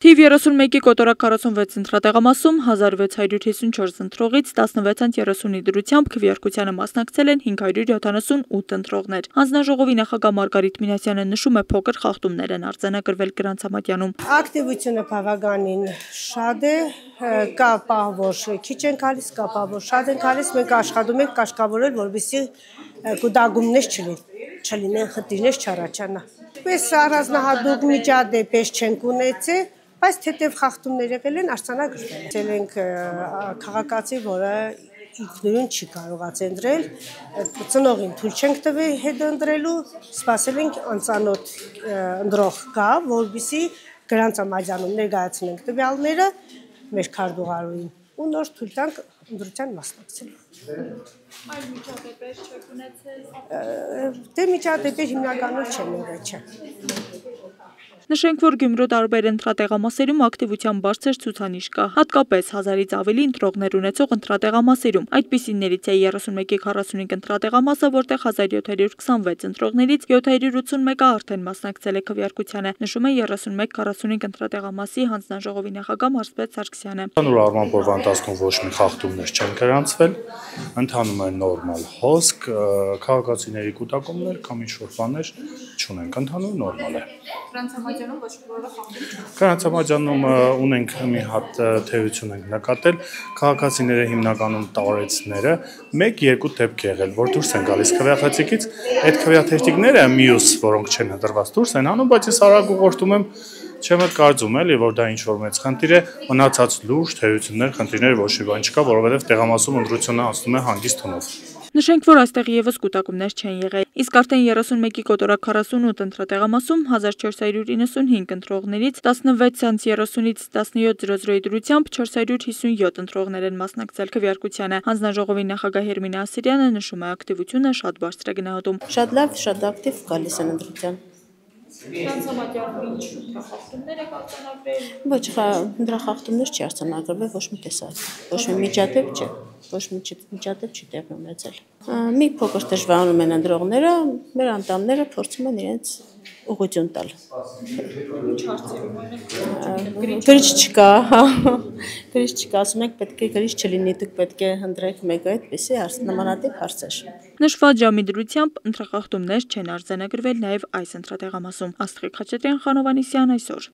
Թիվ 31-ի կոտորակ 46 ընտրատեղամասում 1654 ընտրողից 1630-ի դրությամբ քվեարկությանը մասնակցել են 578 ընտրողներ։ Հանձնաժողովի նախագահ Մարգարիտ Մինասյանը նշում է, փոքր խախտումներ են արձանագրվել Գրանցամատյանում։ Ակտիվությունը բավականին շատ է, կա պահ, որ քիչ են գալիս, կա պահ, որ շատ են գալիս, մենք աշխատում ենք կարգավորել, որպեսզի կուտակումներ չլինեն, խնդիրներ չառաջանա։ Պես առանձնահատուկ միջադեպեր չենք ունեցել, բայց թեթև խախտումներ եղել են, արձանագրվել են։ Ցել ենք քաղաքացի, որը ինքնուրույն չի կարողացել ընտրել, ծնողին թույլ չենք տվել հետ ընտրելու, սպասել ենք անծանոթ ընտրող գա, որպեսզի Գրանցամատյանում ներկայացնենք տվյալները մեր քարտուղարուին ու նոր թույլ տանք ընտրության մասնակցելու։ Այլ միջադեպեր չեք ունեցել։ Դե միջադեպեր հիմնականում չեն եղել։ Նշենք, որ Գյումրու տարբեր ընտրատեղամասերում ակտիվության բարձր ցուցանիշ կա, հատկապես 1000-ից ավելի ընտրողներ ունեցող ընտրատեղամասերում։ Այդպիսիներից է 31-ի 45 ընտրատեղամասը, որտեղ 1726 ընտրողներից 781-ը արդեն մասնակցել է քվեարկությանը, նշում է 31-45 ընտրատեղամասի հանձնաժողովի նախագահ Մարսպետ Սարգսյանը։ Ընդհանուր առմամբ օրվա ընթացքում ոչ մի խախտումներ չեն գրանցվել, ընթանում է նորմալ հոսք, քաղաքացիների կուտակումներ կամ ինչ-որ բաներ չունենք, ընդհանուր նորմալ է։ Գրանցամատյանում ոչ մի որևէ խախտում չկա։ Գրանցամատյանում ունենք մի հատ թերություն ենք նկատել, քաղաքացիները հիմնականում տարեցները 1-2 դեպք եղել, որ դուրս են գալիս քվեախցիկից, այդ քվեաթերթիկները մյուս, որոնք չեն ընտրված դուրս են անում, բայց ես արագ ուղղորդում եմ չեմ կարծում էլի, որ դա ինչ-որ մեծ խնդիր է, մնացած լուրջ թերություններ, խնդիրներ ոչ մի բան չկա, որովհետև տեղամասում ընտրությունը անցնում է հանգիստ տոնով։ Նշենք, որ այստեղ եւս կուտակումներ չեն եղել, իսկ արդեն 31-ի կոտորակ 48 ընտրատեղամասում 1495 ընտրողներից 16:30-ից 17:00-ի դրությամբ 457 ընտրողներ են մասնակցել քվեարկությանը։ Հանձնաժողովի նախագահ Հերմինե Ասիրյանը նշում է, ակտիվությունը շատ բարձր է գնահատում։ Շատ լավ, շատ ակտիվ գալիս են ընտրության։ Գրանցամատյանում ինչ ընտրախախտումներ եք արձանագրել։ Ոչ, ընտրախախտումներ չի արձանագրվել, ոչ մի տեսակ, ոչ մի միջադեպ չէ, ոչ մի միջադեպ չի տեղի ունեցել։ Մի փոքր դժվարանում են ընտրողները, մեր անդամները փորձում են իրենց ուղղություն տալ։ Ինչ հարցերում են։ Գրիչ չկա, գրիչ չկա, ասում եք պետք է գրիչ չլինի, դուք պետք է ընտրեք մեկը, այդպեսի նմանատիպ հարցեր։ Նշված ժամի դրությամբ ընտրախախտումներ չեն արձանագրվել նաև այս ընտրատեղամասում։ Աստղիկ Խաչատրյան, Խանովանեսյան, այսօր։